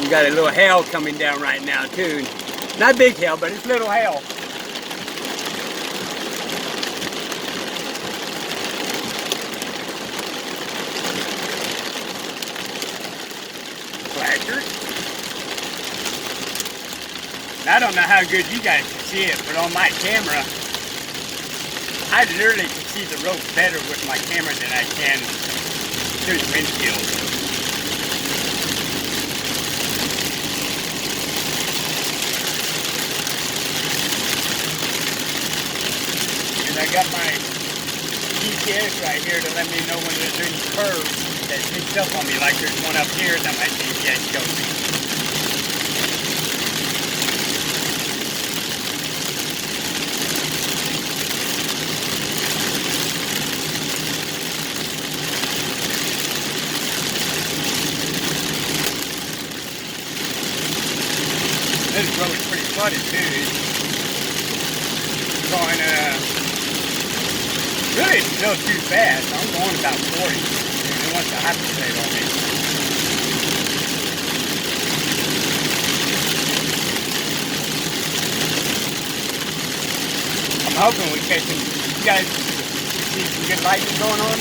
We got a little hail coming down right now too. Not big hail, but it's little hail. Flashers. I don't know how good you guys can see it, but on my camera, I literally can see the road better with my camera than I can through the windshield. And I got my GPS right here to let me know when there's any curves that picks up on me, like there's one up here that my GPS shows me. This road is pretty flooded too. It's going, really it's still too fast. I'm going about 40. And it wants to hyperstate on me. I'm hoping we catch some, you guys see some good lightning going on.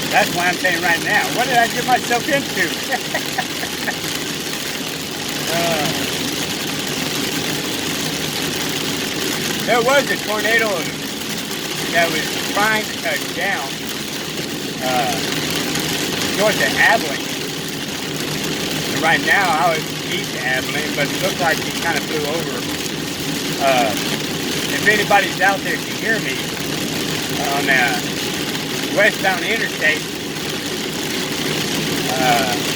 That's why I'm saying right now, what did I get myself into? There was a tornado that was trying to touch down north of Abilene. And right now I was east of Abilene, but it looked like it kind of flew over. If anybody's out there can hear me on westbound interstate,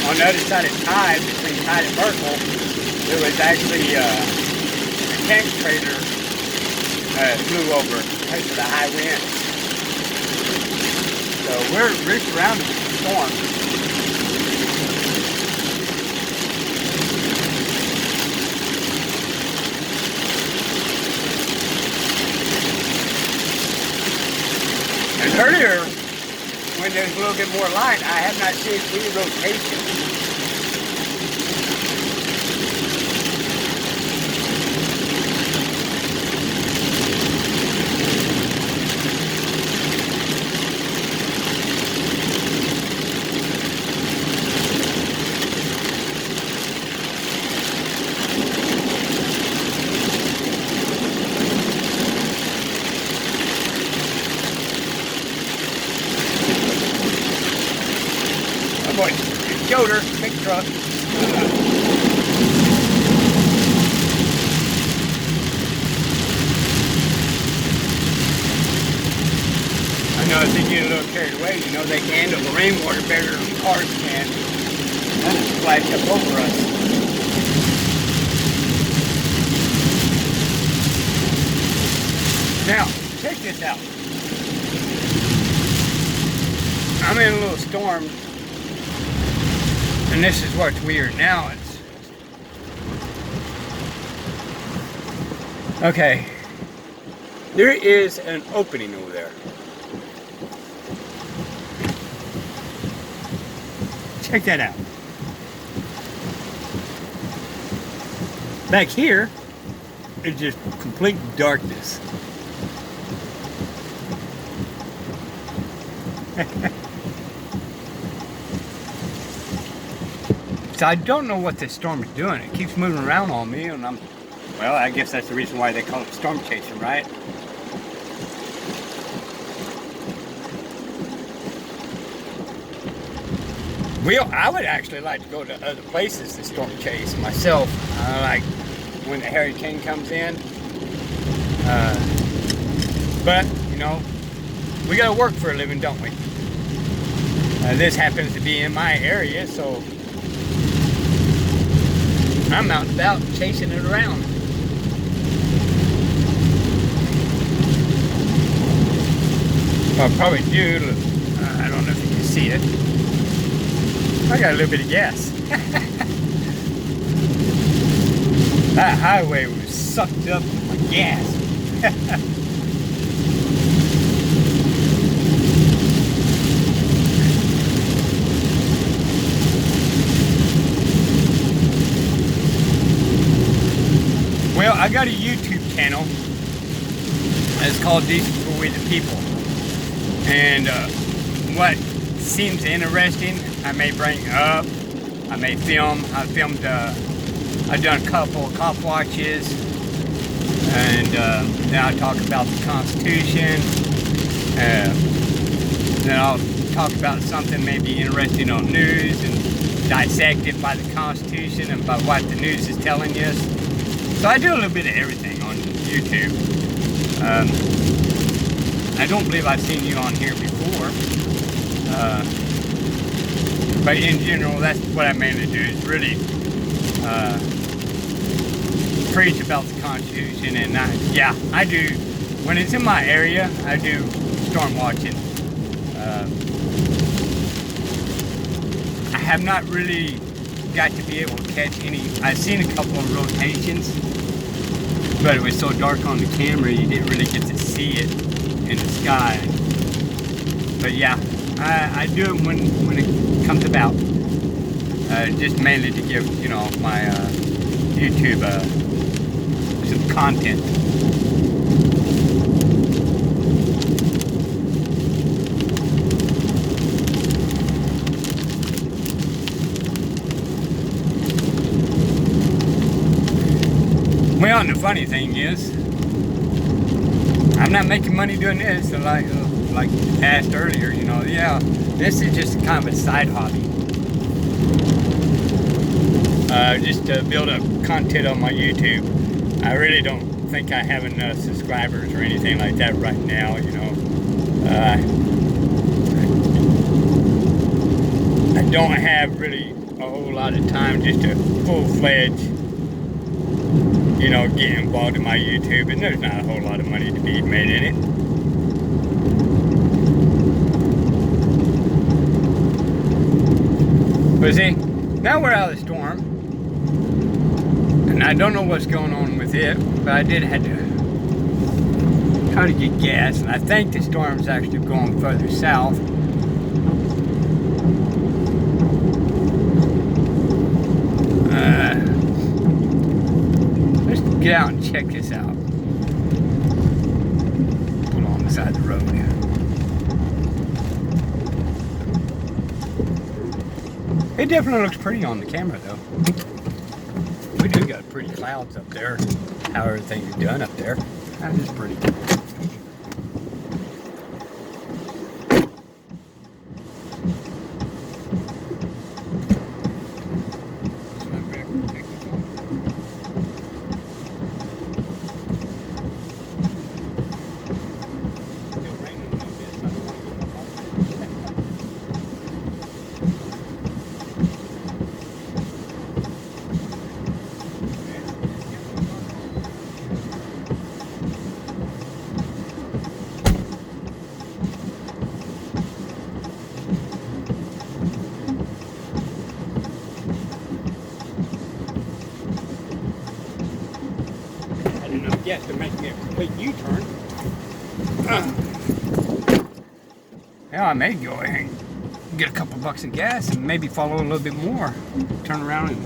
on the other side of Tide, between Tide and Merkel, there was actually a tank trailer flew over because of the high wind. So we're surrounded with the storm. And earlier, when there's a little bit more light, I have not seen any rotation. Oh boy, it's Yoder, big truck. I know if they get a little carried away, you know, they can handle the rainwater better than cars can. And it splashed up over us. Now, check this out. I'm in a little storm. And this is what's weird. Now it's... Okay. There is an opening over there. Check that out. Back here, it's just complete darkness. So I don't know what this storm is doing. It keeps moving around on me, and well, I guess that's the reason why they call it storm chasing, right? Well, I would actually like to go to other places to storm chase myself. Like when the hurricane comes in. But, you know, we gotta work for a living, don't we? This happens to be in my area, so I'm out and about chasing it around. Well, I'll probably do, I don't know if you can see it. I got a little bit of gas. That highway was sucked up with my gas. Well, I got a YouTube channel. It's called Decent for We the People. And what seems interesting, I may bring up. I may film. I've done a couple of cop watches, and then I'll talk about the Constitution. Then I'll talk about something maybe interesting on news and dissect it by the Constitution and by what the news is telling you. So I do a little bit of everything on YouTube. I don't believe I've seen you on here before. But in general, that's what I mainly do, is really preach about the Constitution. And I do, when it's in my area, I do storm watching. I have not really got to be able to catch any. I've seen a couple of rotations, but it was so dark on the camera you didn't really get to see it in the sky. But yeah, I do it when it comes about, just mainly to give, you know, my YouTube some content. Well, and the funny thing is, I'm not making money doing this. So like asked earlier, you know, yeah, this is just kind of a side hobby. Just to build up content on my YouTube. I really don't think I have enough subscribers or anything like that right now, you know. I don't have really a whole lot of time just to full-fledged, you know, get involved in my YouTube, and there's not a whole lot of money to be made in it. But see, now we're out of the storm, and I don't know what's going on with it, but I did have to try to get gas, and I think the storm's actually going further south. Let's get out and check this out. Pull on the side of the road here. It definitely looks pretty on the camera, though. We do got pretty clouds up there. How everything's done up there. That is pretty. Yes, to make me a complete U-turn. Yeah, I may go ahead and get a couple bucks of gas and maybe follow a little bit more. Turn around and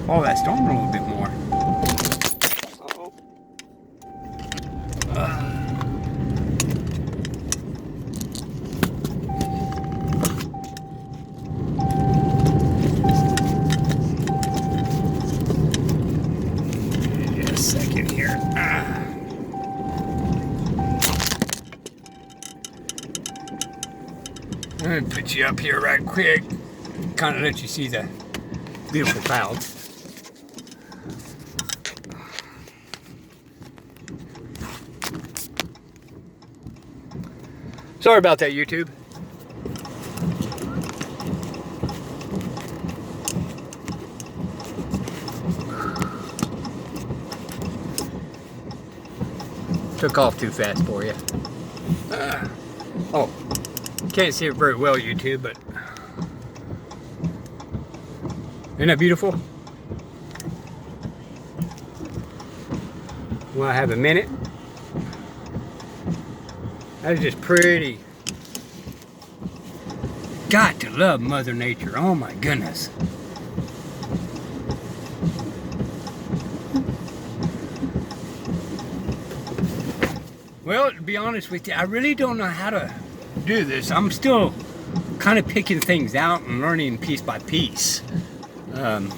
follow that storm a little bit more. Let me put you up here right quick, kind of let you see the beautiful clouds. Sorry about that, YouTube. Took off too fast for you. Oh, can't see it very well, YouTube, but isn't that beautiful? Well, I have a minute. That is just pretty. Got to love Mother Nature. Oh my goodness. Well, to be honest with you, I really don't know how to do this. I'm still kind of picking things out and learning piece by piece. But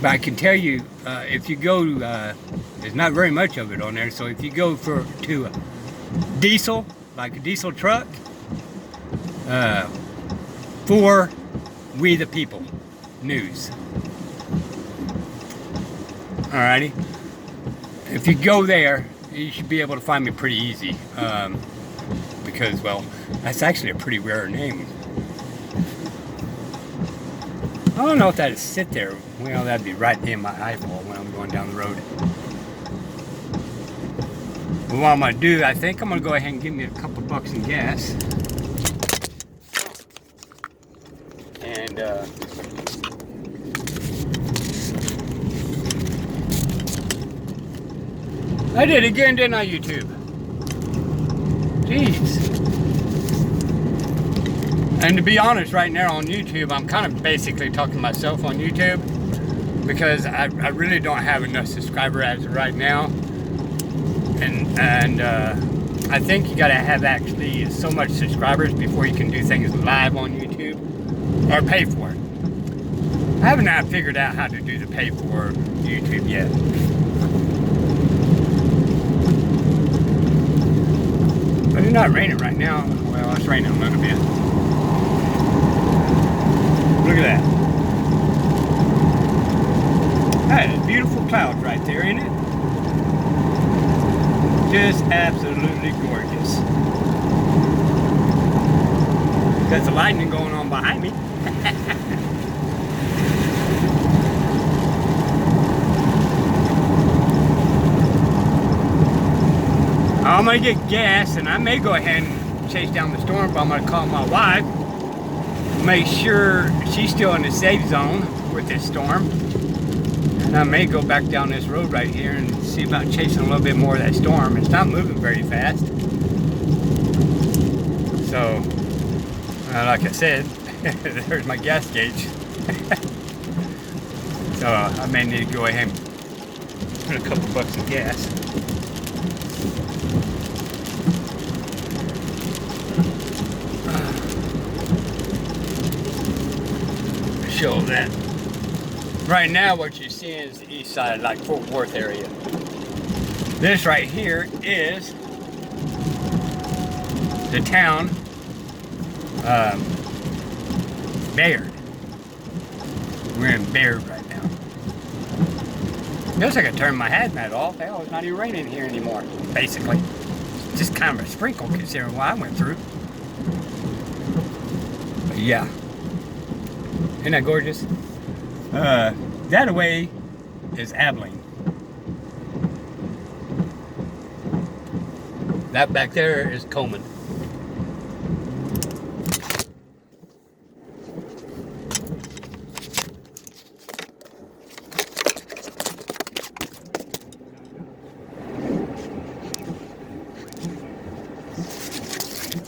I can tell you, if you go, there's not very much of it on there. So if you go to a diesel, like a diesel truck, for We the People news. Alrighty. If you go there, you should be able to find me pretty easy. Because, well, that's actually a pretty rare name. I don't know if that'd sit there. Well, that'd be right in my eyeball when I'm going down the road. But what I'm going to do, I think I'm going to go ahead and give me a couple bucks in gas. And, I did again, didn't I, YouTube? Jeez. And to be honest, right now on YouTube, I'm kind of basically talking to myself on YouTube because I really don't have enough subscribers as of right now. And I think you gotta have actually so much subscribers before you can do things live on YouTube or pay for it. I haven't figured out how to do the pay for YouTube yet. But it's not raining right now. Well, it's raining a little bit. Look at that. That is beautiful clouds right there, isn't it? Just absolutely gorgeous. Got the lightning going on behind me. I'm gonna get gas and I may go ahead and chase down the storm, but I'm gonna call my wife. Make sure she's still in the safe zone with this storm. And I may go back down this road right here and see about chasing a little bit more of that storm. It's not moving very fast. So, like I said, there's my gas gauge. So I may need to go ahead and put a couple bucks in gas. Show that. Right now what you're seeing is the east side, like Fort Worth area. This right here is the town Bayard. We're in Bayard right now. Feels like I turned my hazmat off. Hell, it's not even raining here anymore, basically. Just kind of a sprinkle considering what I went through. But yeah. Isn't that gorgeous? That away is Abilene. That back there is Coleman.